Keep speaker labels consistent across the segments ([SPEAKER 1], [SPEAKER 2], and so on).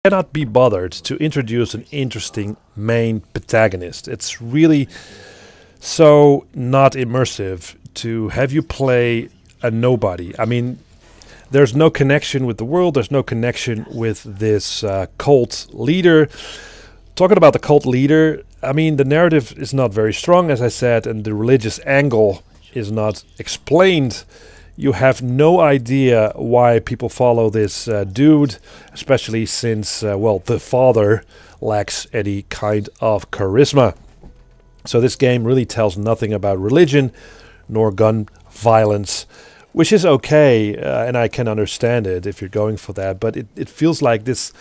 [SPEAKER 1] cannot be bothered to introduce an interesting main protagonist. It's really so not immersive to have you play a nobody. I mean, there's no connection with the world, there's no connection with this cult leader. Talking about the cult leader, I mean, the narrative is not very strong, as I said, and the religious angle is not explained. You have no idea why people follow this dude, especially since, the father lacks any kind of charisma. So this game really tells nothing about religion nor gun violence, which is okay, and I can understand it if you're going for that. But it feels like this.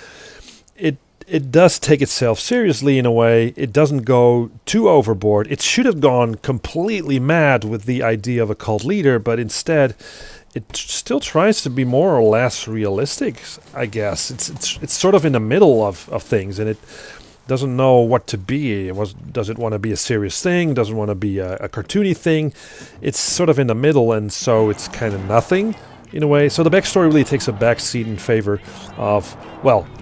[SPEAKER 1] It does take itself seriously in a way. It doesn't go too overboard. It should have gone completely mad with the idea of a cult leader, but instead, it still tries to be more or less realistic. I guess it's sort of in the middle of things, and it doesn't know what to be. Does it want to be a serious thing? Does it want to be a cartoony thing? It's sort of in the middle, and so it's kind of nothing in a way. So the backstory really takes a backseat in favor of,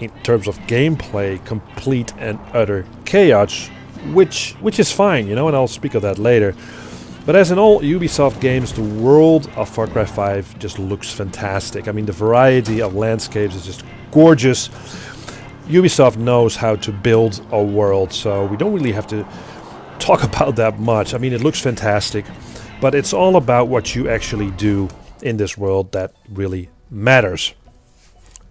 [SPEAKER 1] in terms of gameplay, complete and utter chaos, which is fine, and I'll speak of that later. But as in all Ubisoft games, the world of Far Cry 5 just looks fantastic. I mean, the variety of landscapes is just gorgeous. Ubisoft knows how to build a world, so we don't really have to talk about that much. I mean, it looks fantastic, but it's all about what you actually do in this world that really matters.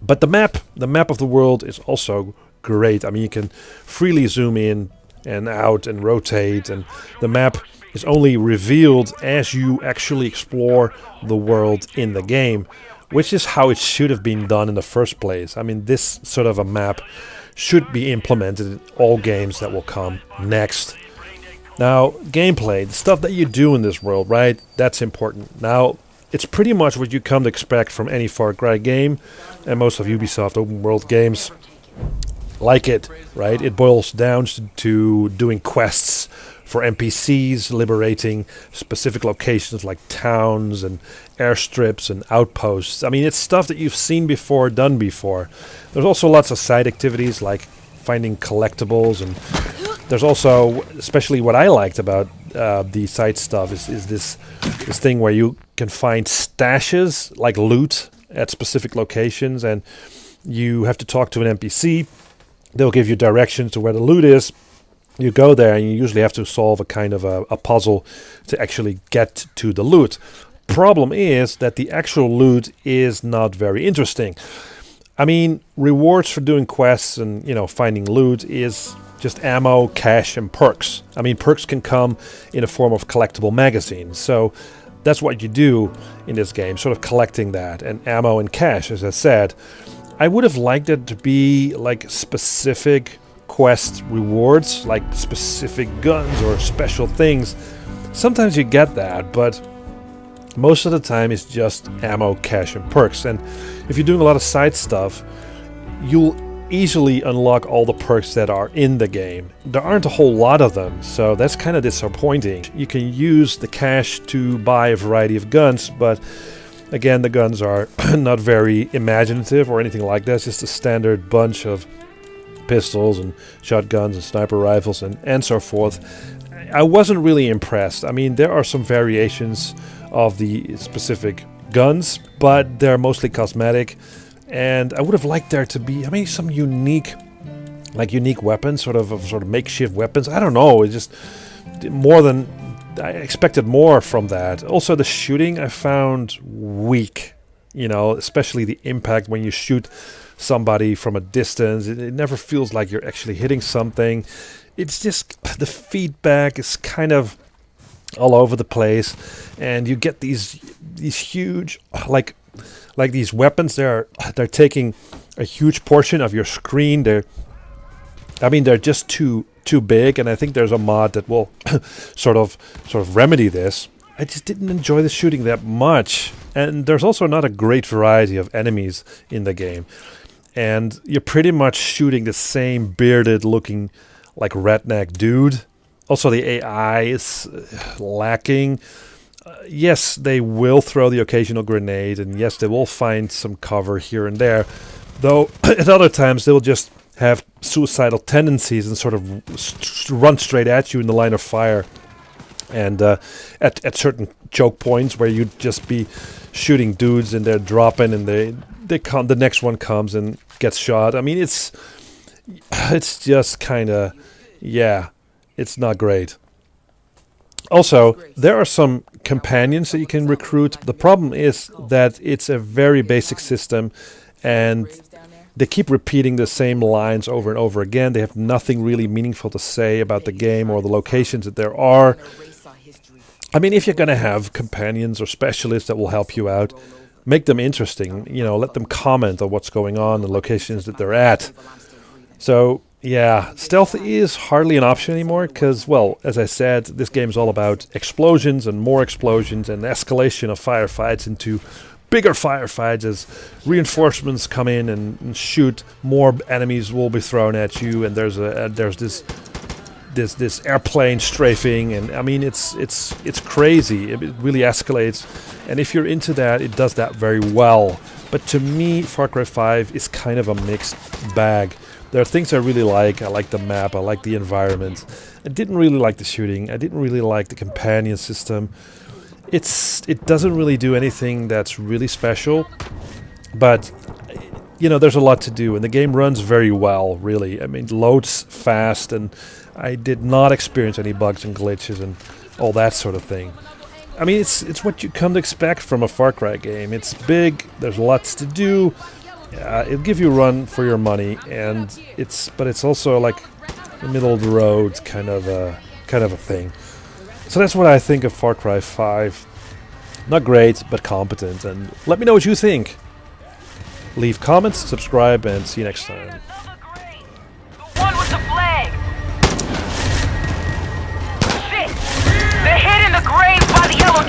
[SPEAKER 1] But the map of the world is also great. I mean, you can freely zoom in and out and rotate, and the map is only revealed as you actually explore the world in the game, which is how it should have been done in the first place. I mean, this sort of a map should be implemented in all games that will come next. Now, gameplay, the stuff that you do in this world, right? That's important. Now, it's pretty much what you come to expect from any Far Cry game, and most of Ubisoft open world games like it, right? It boils down to doing quests for NPCs, liberating specific locations like towns and airstrips and outposts. I mean, it's stuff that you've seen before, done before. There's also lots of side activities like finding collectibles, and there's also, especially what I liked about the side stuff, is this thing where you can find stashes, like loot, at specific locations, and you have to talk to an NPC. They'll give you directions to where the loot is. You go there, and you usually have to solve a kind of a puzzle to actually get to the loot. Problem is that the actual loot is not very interesting. I mean, rewards for doing quests and, finding loot is just ammo, cash, and perks. I mean, perks can come in a form of collectible magazines. So that's what you do in this game, sort of collecting that, and ammo and cash, as I said. I would have liked it to be like specific quest rewards, like specific guns or special things. Sometimes you get that, but most of the time it's just ammo, cash, and perks. And if you're doing a lot of side stuff, you'll easily unlock all the perks that are in the game. There aren't a whole lot of them, so that's kind of disappointing. You can use the cash to buy a variety of guns, but again, the guns are not very imaginative or anything like that. It's just a standard bunch of pistols and shotguns and sniper rifles and so forth. I wasn't really impressed. I mean, there are some variations of the specific guns, but they're mostly cosmetic. And I would have liked there to be, some unique weapons, sort of makeshift weapons. I don't know. It's just more than I expected more from that. Also, the shooting I found weak. Especially the impact when you shoot somebody from a distance. It never feels like you're actually hitting something. It's just the feedback is kind of all over the place, and you get these huge like these weapons. They're taking a huge portion of your screen. They're just too big, and I think there's a mod that will sort of remedy this. I just didn't enjoy the shooting that much, and there's also not a great variety of enemies in the game, and you're pretty much shooting the same bearded looking like redneck dude. Also, the AI is lacking. Yes, they will throw the occasional grenade, and yes, they will find some cover here and there, Though at other times they'll just have suicidal tendencies and sort of run straight at you in the line of fire. And at certain choke points where you'd just be shooting dudes and they're dropping and they come, the next one comes and gets shot. I mean, it's just kind of, yeah, it's not great. Also, there are some companions that you can recruit. The problem is that it's a very basic system, and they keep repeating the same lines over and over again. They have nothing really meaningful to say about the game or the locations that there are. I mean, if you're going to have companions or specialists that will help you out, make them interesting. You know, let them comment on what's going on, the locations that they're at. So, yeah, stealth is hardly an option anymore because, well, as I said, this game is all about explosions and more explosions and escalation of firefights into bigger firefights as reinforcements come in and shoot. More enemies will be thrown at you, and there's this airplane strafing, and I mean it's crazy. It really escalates, and if you're into that, it does that very well. But to me, Far Cry 5 is kind of a mixed bag. There are things I really like. I like the map, I like the environment. I didn't really like the shooting. I didn't really like the companion system. It doesn't really do anything that's really special, but you know, there's a lot to do, and the game runs very well, really. I mean, it loads fast, and I did not experience any bugs and glitches and all that sort of thing. I mean, it's what you come to expect from a Far Cry game. It's big, there's lots to do, it'll give you a run for your money, and but it's also like the middle of the road kind of a thing. So that's what I think of Far Cry 5. Not great, but competent, and let me know what you think. Leave comments, subscribe, and see you next time.
[SPEAKER 2] The one with the flag! Shit! They're hid in the grave by the yellow